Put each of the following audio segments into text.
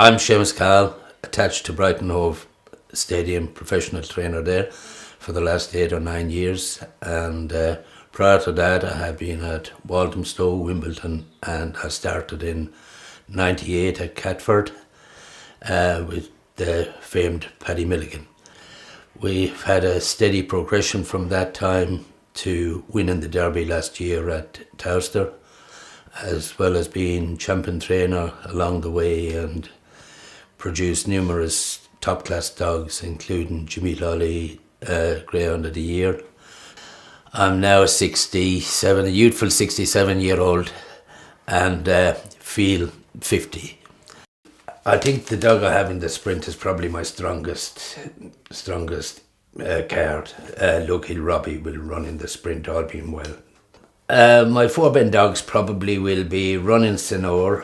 I'm Seamus Cahill, attached to Brighton Hove Stadium, professional trainer there for the last 8 or 9 years. And prior to that, I have been at Walthamstow, Wimbledon, and I started in '98 at Catford with the famed Paddy Milligan. We've had a steady progression from that time to winning the Derby last year at Towcester, as well as being champion trainer along the way and produced numerous top-class dogs, including Jimmy Lolly, Greyhound of the Year. I'm now a youthful 67-year-old, and feel 50. I think the dog I have in the sprint is probably my strongest card. Lucky Robbie will run in the sprint, all being well. My four-bend dogs probably will be Running Senor,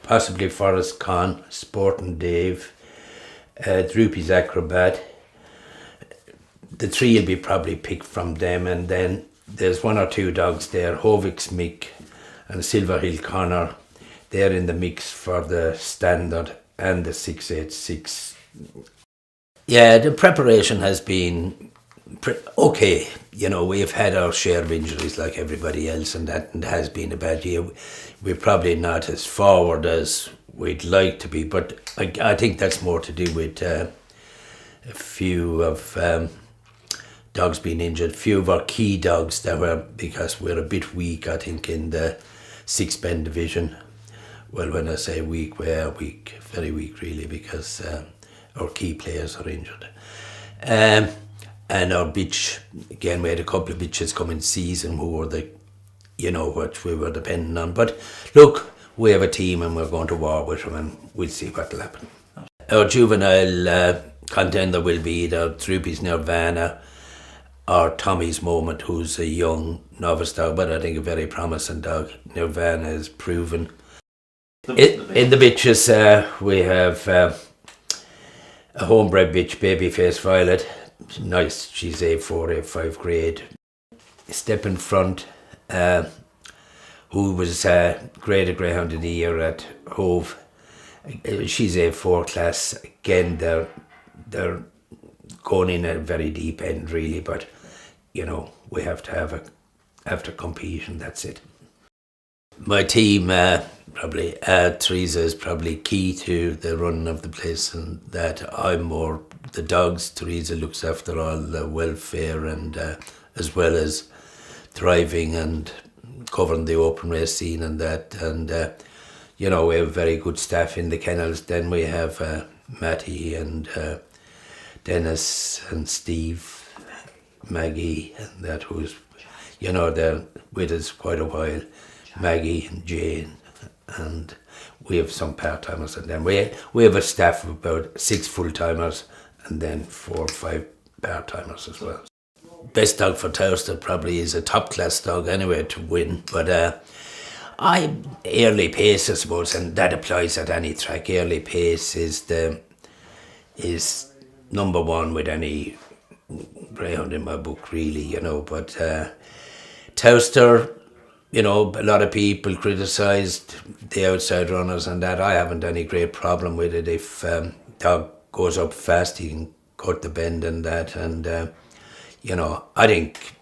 possibly Forest Con, Sporting Dave, Droopy's Acrobat. The three will be probably picked from them, and then there's one or two dogs there, Hovix Mick and Silver Hill Connor. They're in the mix for the standard and the 686. Yeah, the preparation has been okay. You know, we've had our share of injuries like everybody else, and that has been a bad year. We're probably not as forward as we'd like to be, but I think that's more to do with a few of dogs being injured. A few of our key dogs that were, because we're a bit weak, I think, in the 6-bend division. Well, when I say weak, we are weak, very weak really, because our key players are injured. And our bitch, again, we had a couple of bitches come in season who were what we were depending on. But look, we have a team and we're going to war with them, and we'll see what will happen. Our juvenile contender will be either Droopy's Nirvana or Tommy's Moment, who's a young novice dog, but I think a very promising dog. Nirvana is proven. In the bitches, we have a homebred bitch, Babyface Violet. Nice, she's A4, A5 grade. Step in Front, who was graded Greyhound of the Year at Hove. She's A4 class. Again, they're going in at a very deep end really, but we have to compete, and that's it. My team, probably Teresa is probably key to the running of the place, and that I'm more the dogs. Teresa looks after all the welfare and as well as driving and covering the open race scene and that. And we have very good staff in the kennels. Then we have Matty and Dennis and Steve, Maggie, and that, who's they're with us quite a while. Maggie and Jane, and we have some part-timers, and then we have a staff of about 6 full-timers and then 4 or 5 part-timers as well. Best dog for Towcester probably is a top-class dog anyway to win, but early pace, I suppose, and that applies at any track. Early pace is number one with any greyhound in my book, really, but Towcester, a lot of people criticised the outside runners and that. I haven't any great problem with it. If dog goes up fast, he can cut the bend and that. And, I think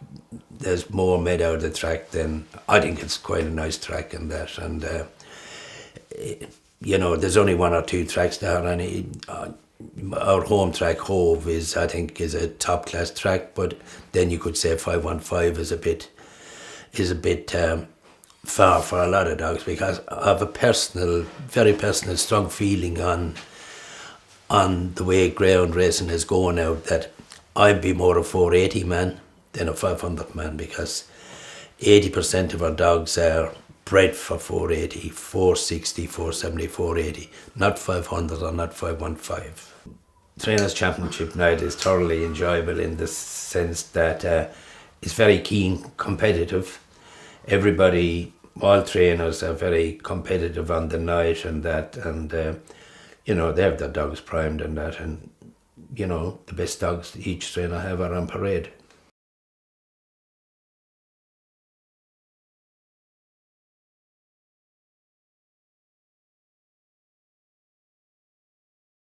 there's more made out of the track than... I think it's quite a nice track and that. And, there's only 1 or 2 tracks there. And our home track, Hove, is a top-class track. But then you could say 515 is a bit far for a lot of dogs, because I have a very personal, strong feeling on the way greyhound racing is going now, that I'd be more a 480 man than a 500 man, because 80% of our dogs are bred for 480, 460, 470, 480, not 500 or not 515. Trainers' Championship night is thoroughly enjoyable in the sense that it's very keen, competitive. Everybody, all trainers are very competitive on the night and that, and they have their dogs primed and that, and the best dogs each trainer have are on parade.